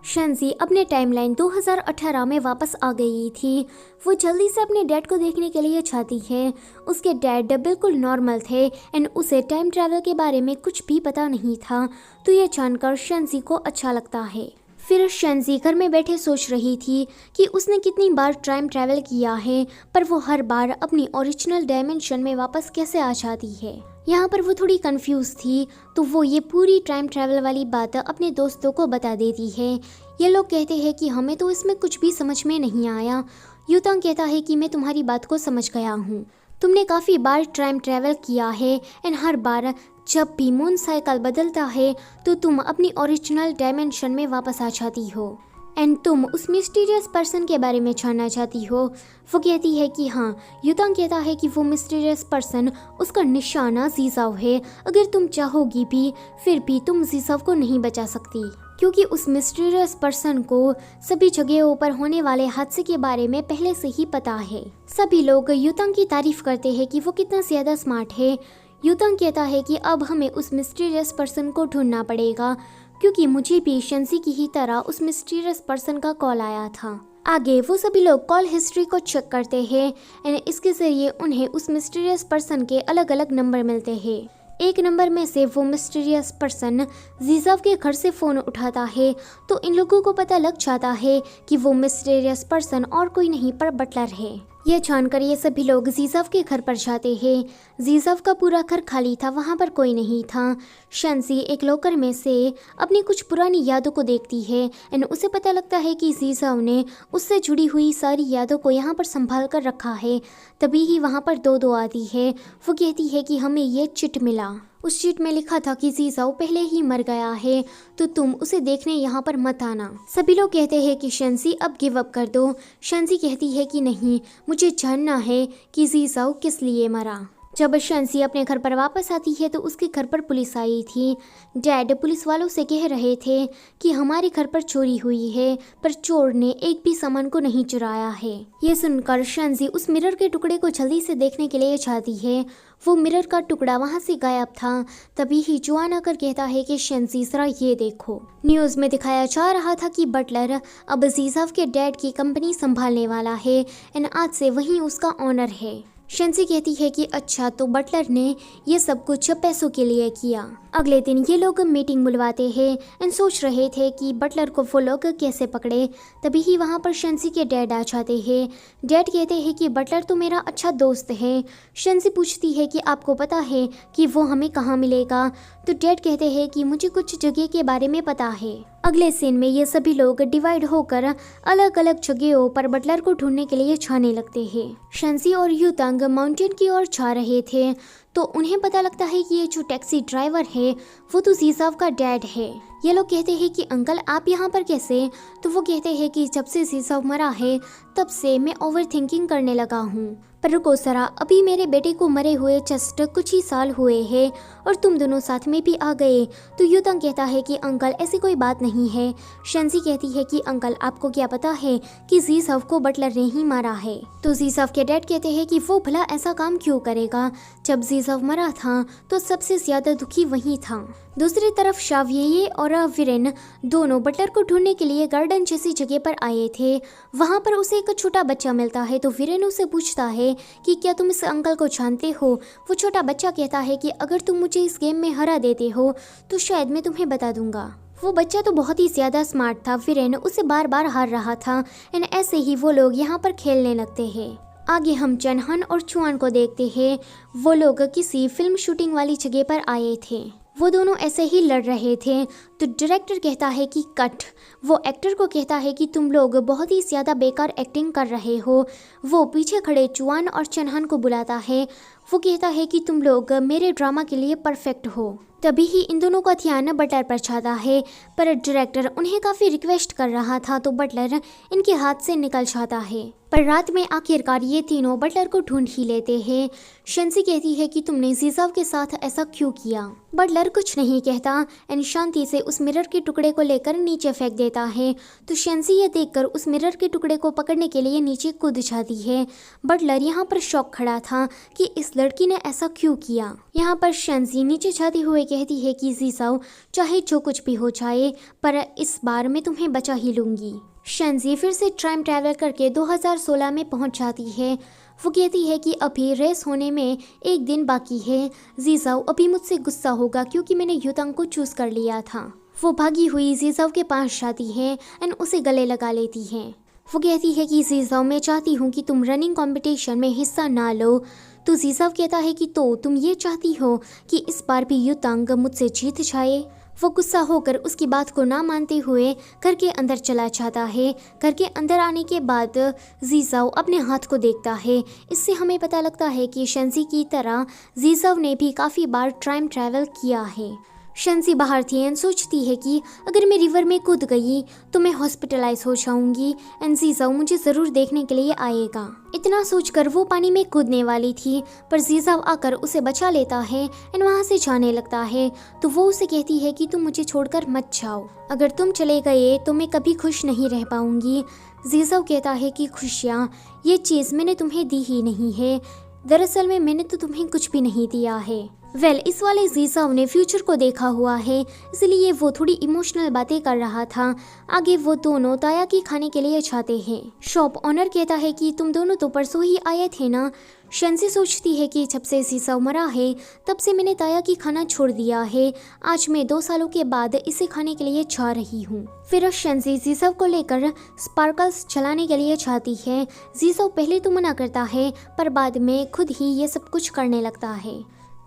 शेंजी अपने टाइमलाइन 2018 में वापस आ गई थी। वो जल्दी से अपने डैड को देखने के लिए चाहती है। उसके डैड बिल्कुल नॉर्मल थे एंड उसे टाइम ट्रैवल के बारे में कुछ भी पता नहीं था, तो ये जानकर शेंजी को अच्छा लगता है। फिर शेंजी घर में बैठे सोच रही थी कि उसने कितनी बार टाइम ट्रैवल किया है, पर वो हर बार अपनी ओरिजिनल डायमेंशन में वापस कैसे आ जाती है। यहाँ पर वो थोड़ी कंफ्यूज थी, तो वो ये पूरी टाइम ट्रैवल वाली बात अपने दोस्तों को बता देती है। ये लोग कहते हैं कि हमें तो इसमें कुछ भी समझ में नहीं आया। यूतांग कहता है कि मैं तुम्हारी बात को समझ गया हूँ। तुमने काफ़ी बार टाइम ट्रैवल किया है एंड हर बार जब भी मून साइकिल बदलता है तो तुम अपनी ओरिजिनल डायमेंशन में वापस आ जाती हो एंड तुम उस मिस्टीरियस पर्सन के बारे में जानना चाहती हो। वो कहती है कि हाँ। यूतांग कहता है कि वो मिस्टीरियस पर्सन उसका निशाना जीजाओ है। अगर तुम चाहोगी भी फिर भी तुम जीजाओ को नहीं बचा सकती, क्योंकि उस मिस्टीरियस पर्सन को सभी जगहों पर होने वाले हादसे के बारे में पहले से ही पता है। सभी लोग यूतांग की तारीफ करते हैं कि वो कितना ज़्यादा स्मार्ट है। यूतांग कहता है कि अब हमें उस मिस्टीरियस पर्सन को ढूंढना पड़ेगा, क्योंकि मुझे भी शेंजी की ही तरह उस मिस्टीरियस पर्सन का कॉल आया था। आगे वो सभी लोग कॉल हिस्ट्री को चेक करते हैं एंड इसके जरिए उन्हें उस मिस्टीरियस पर्सन के अलग अलग नंबर मिलते हैं। एक नंबर में से वो मिस्टीरियस पर्सन जीजाव के घर से फ़ोन उठाता है, तो इन लोगों को पता लग जाता है कि वो मिस्टीरियस पर्सन और कोई नहीं पर बटलर है। यह जानकर ये सभी लोग जीजाव के घर पर जाते हैं। जीजाव का पूरा घर खाली था, वहाँ पर कोई नहीं था। शेंजी एक लॉकर में से अपनी कुछ पुरानी यादों को देखती है एंड उसे पता लगता है कि जीजाव ने उससे जुड़ी हुई सारी यादों को यहाँ पर संभाल कर रखा है। तभी ही वहाँ पर दो आती है। वो कहती है कि हमें ये चिट मिला। उस चिट में लिखा था कि जीजाओ पहले ही मर गया है, तो तुम उसे देखने यहाँ पर मत आना। सभी लोग कहते हैं कि शेंजी अब गिव अप कर दो। शेंजी कहती है कि नहीं, मुझे जानना है कि जीजाओ किस लिए मरा। जब शेंजी अपने घर पर वापस आती है तो उसके घर पर पुलिस आई थी। डैड पुलिस वालों से कह रहे थे कि हमारे घर पर चोरी हुई है, पर चोर ने एक भी सामान को नहीं चुराया है। ये सुनकर शेंजी उस मिरर के टुकड़े को जल्दी से देखने के लिए जाती है। वो मिरर का टुकड़ा वहाँ से गायब था। तभी ही जुआन आकर कहता है कि शेंजी जरा ये देखो। न्यूज़ में दिखाया जा रहा था कि बटलर अब जीजाव के डैड की कंपनी संभालने वाला है एंड आज से वही उसका ऑनर है। शेंजी कहती है कि अच्छा, तो बटलर ने ये सब कुछ पैसों के लिए किया। अगले दिन ये लोग मीटिंग बुलवाते हैं एंड सोच रहे थे कि बटलर को वो लोग कैसे पकड़े। तभी ही वहाँ पर शेंजी के डैड आ जाते हैं। डैड कहते हैं कि बटलर तो मेरा अच्छा दोस्त है। शेंजी पूछती है कि आपको पता है कि वो हमें कहाँ मिलेगा, तो डैड कहते हैं कि मुझे कुछ जगह के बारे में पता है। अगले सीन में ये सभी लोग डिवाइड होकर अलग अलग जगहों पर बटलर को ढूंढने के लिए जाने लगते हैं। शेंजी और यूतांग माउंटेन की ओर जा रहे थे, तो उन्हें पता लगता है कि ये जो टैक्सी ड्राइवर है वो तो जीजाव का डैड है। ये लोग कहते हैं कि अंकल आप यहाँ पर कैसे? तो वो कहते हैं कि जब से जीजाव मरा है तब से मैं ओवर थिंकिंग करने लगा हूँ। पर रुको जरा, अभी मेरे बेटे को मरे हुए जस्ट कुछ ही साल हुए हैं और तुम दोनों साथ में भी आ गए। तो यूतांग कहता है कि अंकल ऐसी कोई बात नहीं है। शेंजी कहती है कि अंकल आपको क्या पता है कि जीजाव को बटलर ने ही मारा है। तो जीजाव के डैड कहते हैं कि वो भला ऐसा काम क्यों करेगा, जब जीजाव मरा था तो सबसे ज्यादा दुखी वही था। दूसरी तरफ शावये और वीरेन दोनों बटलर को ढूंढने के लिए गार्डन जैसी जगह पर आए थे। वहाँ पर उसे एक छोटा बच्चा मिलता है, तो वीरेन उसे पूछता है कि क्या तुम इस अंकल को जानते हो। वो छोटा बच्चा कहता है कि अगर तुम मुझे इस गेम में हरा देते हो तो शायद मैं तुम्हें बता दूंगा। वो बच्चा तो बहुत ही ज़्यादा स्मार्ट था। वीरेन उसे बार बार हार रहा था एंड ऐसे ही वो लोग यहाँ पर खेलने लगते हैं। आगे हम चनहन और चुआन को देखते हैं। वो लोग किसी फिल्म शूटिंग वाली जगह पर आए थे। वो दोनों ऐसे ही लड़ रहे थे, तो डायरेक्टर कहता है कि कट। वो एक्टर को कहता है कि तुम लोग बहुत ही ज़्यादा बेकार एक्टिंग कर रहे हो। वो पीछे खड़े चुआन और चनहन को बुलाता है। वो कहता है कि तुम लोग मेरे ड्रामा के लिए परफेक्ट हो। तभी ही इन दोनों का ध्यान बटलर पर जाता है, पर डायरेक्टर उन्हें काफ़ी रिक्वेस्ट कर रहा था, तो बटलर इनके हाथ से निकल जाता है। पर रात में आखिरकार ये तीनों बटलर को ढूंढ ही लेते हैं। शेंजी कहती है कि तुमने जीजाव के साथ ऐसा क्यों किया। बटलर कुछ नहीं कहता एंड शांति से उस मिरर के टुकड़े को लेकर नीचे फेंक देता है। तो शेंजी ये देखकर उस मिरर के टुकड़े को पकड़ने के लिए नीचे कूद जाती है। बटलर यहाँ पर शॉक खड़ा था कि इस लड़की ने ऐसा क्यों किया। यहाँ पर शेंजी नीचे जाते हुए कहती है कि जीसाओ चाहे जो कुछ भी हो जाए पर इस बार मैं तुम्हें बचा ही लूँगी। शेंजी फिर से टाइम ट्रैवल करके 2016 में पहुंच जाती है। वो कहती है कि अभी रेस होने में एक दिन बाकी है। जीसाओ अभी मुझसे गुस्सा होगा क्योंकि मैंने युतांग को चूज कर लिया था। वो भागी हुई जीसाओ के पास जाती है एंड उसे गले लगा लेती है। वो कहती है कि जीसाओ मैं चाहती हूँ कि तुम रनिंग कंपटीशन में हिस्सा ना लो। तो जीसाओ कहता है कि तो तुम ये चाहती हो कि इस बार भी युतांग मुझसे जीत जाए। वो गुस्सा होकर उसकी बात को ना मानते हुए घर के अंदर चला जाता है। घर के अंदर आने के बाद जीसाओ अपने हाथ को देखता है। इससे हमें पता लगता है कि शेंजी की तरह जीसाओ ने भी काफ़ी बार टाइम ट्रैवल किया है। शेंजी बाहर थी एंड सोचती है कि अगर मैं रिवर में कूद गई तो मैं हॉस्पिटलाइज हो जाऊंगी एंड जीसाओ मुझे ज़रूर देखने के लिए आएगा। इतना सोचकर वो पानी में कूदने वाली थी पर जीसाओ आकर उसे बचा लेता है एंड वहाँ से जाने लगता है। तो वो उसे कहती है कि तुम मुझे छोड़कर मत जाओ, अगर तुम चले गए तो मैं कभी खुश नहीं रह पाऊंगी। जीसाओ कहता है कि खुशियाँ ये चीज़ मैंने तुम्हें दी ही नहीं है, दरअसल में मैंने तो तुम्हें कुछ भी नहीं दिया है। इस वाले जीसाओ ने फ्यूचर को देखा हुआ है इसलिए वो थोड़ी इमोशनल बातें कर रहा था। आगे वो दोनों तायाकी खाने के लिए जाते हैं। शॉप ऑनर कहता है कि तुम दोनों तो परसों ही आए थे ना। शेंजी सोचती है कि जब से जीसाओ मरा है तब से मैंने तायाकी खाना छोड़ दिया है। आज मैं 2 सालों के बाद इसे खाने के लिए जा रही हूँ। फिर शेंजी जीसाओ को लेकर स्पार्कल्स चलाने के लिए जाती है। जीसाओ पहले तो मना करता है पर बाद में खुद ही ये सब कुछ करने लगता है।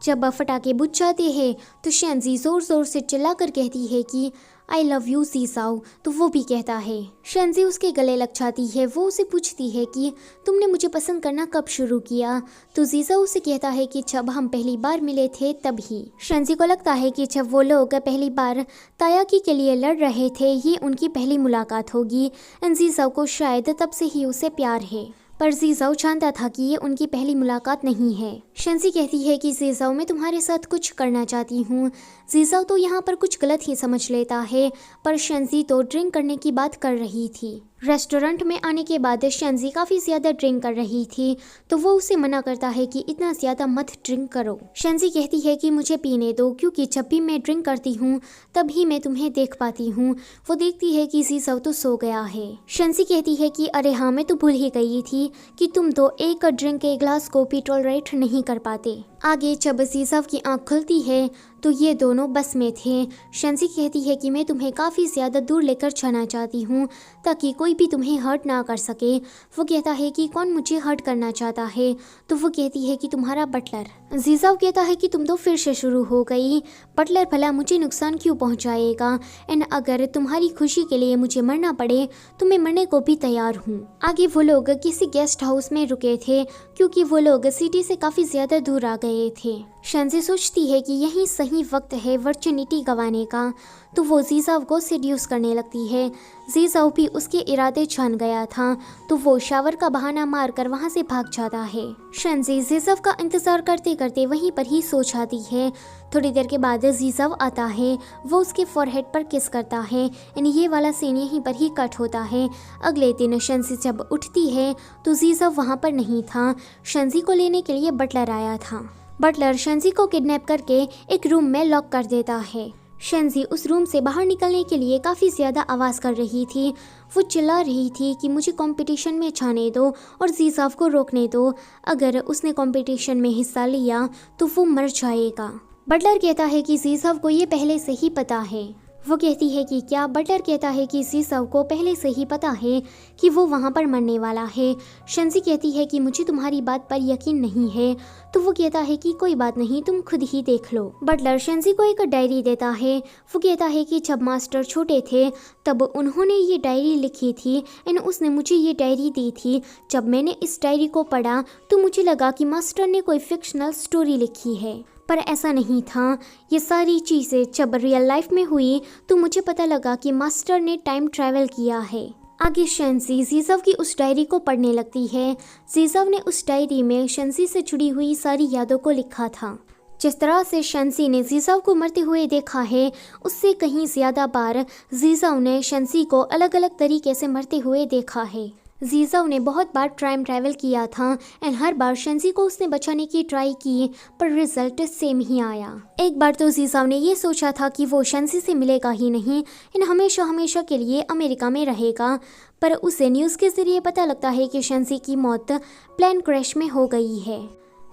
जब फटाके बुझ जाते हैं तो शेंजी जोर जोर से चिल्लाकर कहती है कि आई लव यू जीसाओ। तो वो भी कहता है। शेंजी उसके गले लग जाती है। वो उसे पूछती है कि तुमने मुझे पसंद करना कब शुरू किया। तो जीसाओ उसे कहता है कि जब हम पहली बार मिले थे तभी। शेंजी को लगता है कि जब वो लोग पहली बार तायाकी के लिए लड़ रहे थे ये उनकी पहली मुलाकात होगी एंड जीसाओ को शायद तब से ही उसे प्यार है। पर जीसाओ जानता था कि ये उनकी पहली मुलाकात नहीं है। शेंजी कहती है कि जीसाओ मैं तुम्हारे साथ कुछ करना चाहती हूँ। जीसाओ तो यहाँ पर कुछ गलत ही समझ लेता है पर शेंजी तो ड्रिंक करने की बात कर रही थी। रेस्टोरेंट में आने के बाद शेंजी काफ़ी ज़्यादा ड्रिंक कर रही थी तो वो उसे मना करता है कि इतना ज़्यादा मत ड्रिंक करो। शेंजी कहती है कि मुझे पीने दो क्योंकि जब भी मैं ड्रिंक करती हूँ तभी मैं तुम्हें देख पाती हूँ। वो देखती है कि जीसाओ तो सो गया है। शेंजी कहती है कि अरे हाँ मैं तो भूल ही गई थी कि तुम तो एक ड्रिंक के ग्लास को भी टॉलरेट नहीं कर पाते। आगे जब जीसाओ की आँख खुलती है तो ये दोनों बस में थे। शेंजी कहती है कि मैं तुम्हें काफ़ी ज़्यादा दूर लेकर जाना चाहती हूँ ताकि कोई भी तुम्हें हर्ट ना कर सके। वो कहता है कि कौन मुझे हर्ट करना चाहता है। तो वो कहती है कि तुम्हारा बटलर। जीसाओ कहता है कि तुम तो फिर से शुरू हो गई, बटलर भला मुझे नुकसान क्यों पहुँचाएगा एंड अगर तुम्हारी खुशी के लिए मुझे मरना पड़े तो मैं मरने को भी तैयार हूँ। आगे वो लोग किसी गेस्ट हाउस में रुके थे क्योंकि वो लोग सिटी से काफ़ी ज़्यादा दूर आ गए थे। शेंजी सोचती है कि यही सही वक्त है वर्चुनिटी गंवाने का तो वो जीसाओ को सेड्यूस करने लगती है। जीसाओ भी उसके इरादे जान गया था तो वो शावर का बहाना मारकर वहाँ से भाग जाता है। शेंजी जीसाओ का इंतजार करते करते वहीं पर ही सो जाती है। थोड़ी देर के बाद जीसाओ आता है। वो उसके फॉरहेड पर किस करता है एंड ये वाला सीन यहीं पर ही कट होता है। अगले दिन शेंजी जब उठती है तो जीसाओ वहाँ पर नहीं था। शेंजी को लेने के लिए बटलर आया था। बटलर शेंजी को किडनैप करके एक रूम में लॉक कर देता है। शेंजी उस रूम से बाहर निकलने के लिए काफ़ी ज़्यादा आवाज़ कर रही थी। वो चिल्ला रही थी कि मुझे कंपटीशन में जाने दो और जीसाओ को रोकने दो, अगर उसने कंपटीशन में हिस्सा लिया तो वो मर जाएगा। बटलर कहता है कि जीसाओ को ये पहले से ही पता है। वो कहती है कि क्या। बटलर कहता है कि जीसाओ को पहले से ही पता है कि वो वहाँ पर मरने वाला है। शेंजी कहती है कि मुझे तुम्हारी बात पर यकीन नहीं है। तो वो कहता है कि कोई बात नहीं, तुम खुद ही देख लो। बटलर शेंजी को एक डायरी देता है। वो कहता है कि जब मास्टर छोटे थे तब उन्होंने ये डायरी लिखी थी एंड उसने मुझे ये डायरी दी थी। जब मैंने इस डायरी को पढ़ा तो मुझे लगा कि मास्टर ने कोई फिक्शनल स्टोरी लिखी है पर ऐसा नहीं था। ये सारी चीज़ें जब रियल लाइफ में हुई तो मुझे पता लगा कि मास्टर ने टाइम ट्रैवल किया है। आगे शेंजी जीसाओ की उस डायरी को पढ़ने लगती है। जीसाओ ने उस डायरी में शेंजी से जुड़ी हुई सारी यादों को लिखा था। जिस तरह से शेंजी ने जीसाओ को मरते हुए देखा है उससे कहीं ज़्यादा बार जीसाओ ने शेंजी को अलग अलग तरीके से मरते हुए देखा है। जीजाओ ने बहुत बार टाइम ट्रैवल किया था एंड हर बार शेंजी को उसने बचाने की ट्राई की, पर रिजल्ट सेम ही आया। एक बार तो जीजाओ ने ये सोचा था कि वो शेंजी से मिलेगा ही नहीं एंड हमेशा हमेशा के लिए अमेरिका में रहेगा, पर उसे न्यूज़ के जरिए पता लगता है कि शेंजी की मौत प्लेन क्रैश में हो गई है।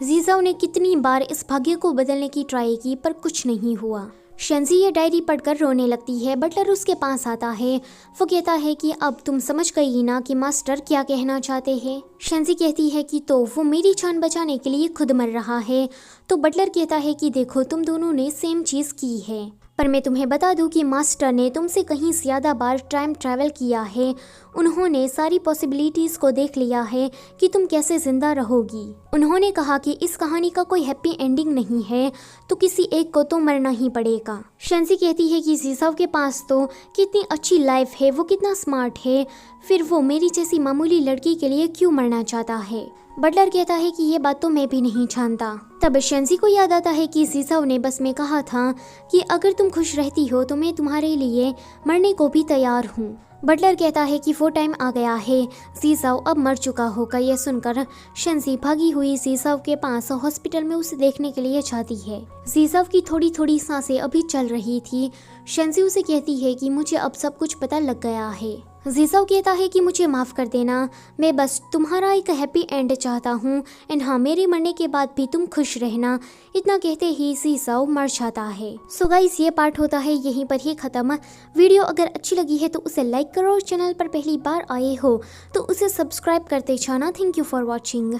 जीजाओ ने कितनी बार इस भाग्य को बदलने की ट्राई की, पर कुछ नहीं हुआ। शेंजी ये डायरी पढ़कर रोने लगती है। बटलर उसके पास आता है। वो कहता है कि अब तुम समझ गई ना कि मास्टर क्या कहना चाहते हैं। शेंजी कहती है कि तो वो मेरी जान बचाने के लिए खुद मर रहा है। तो बटलर कहता है कि देखो तुम दोनों ने सेम चीज़ की है, पर मैं तुम्हें बता दूं कि मास्टर ने तुमसे कहीं ज़्यादा बार टाइम ट्रैवल किया है। उन्होंने सारी पॉसिबिलिटीज़ को देख लिया है कि तुम कैसे ज़िंदा रहोगी। उन्होंने कहा कि इस कहानी का कोई हैप्पी एंडिंग नहीं है, तो किसी एक को तो मरना ही पड़ेगा। शेंजी कहती है कि जीसाव के पास तो कितनी अच्छी लाइफ है, वो कितना स्मार्ट है, फिर वो मेरी जैसी मामूली लड़की के लिए क्यों मरना चाहता है। बटलर कहता है कि ये बात तो मैं भी नहीं जानता। तब शेंजी को याद आता है कि जीसाव ने बस में कहा था कि अगर तुम खुश रहती हो तो मैं तुम्हारे लिए मरने को भी तैयार हूँ। बटलर कहता है कि वो टाइम आ गया है, जीसाव अब मर चुका होगा। यह सुनकर शेंजी भागी हुई जीसाव के पास हॉस्पिटल में उसे देखने के लिए जाती है। जीसाव की थोड़ी थोड़ी सांसें अभी चल रही थी। शेंजी उसे कहती है कि मुझे अब सब कुछ पता लग गया है। जीसाव कहता है कि मुझे माफ़ कर देना, मैं बस तुम्हारा एक हैप्पी एंड चाहता हूँ एंड हाँ, मेरे मरने के बाद भी तुम खुश रहना। इतना कहते ही जीसाव मर जाता है। सो गाइस, ये पार्ट होता है यहीं पर ही ख़त्म। वीडियो अगर अच्छी लगी है तो उसे लाइक करो और चैनल पर पहली बार आए हो तो उसे सब्सक्राइब करते जाना। Thank you for watching.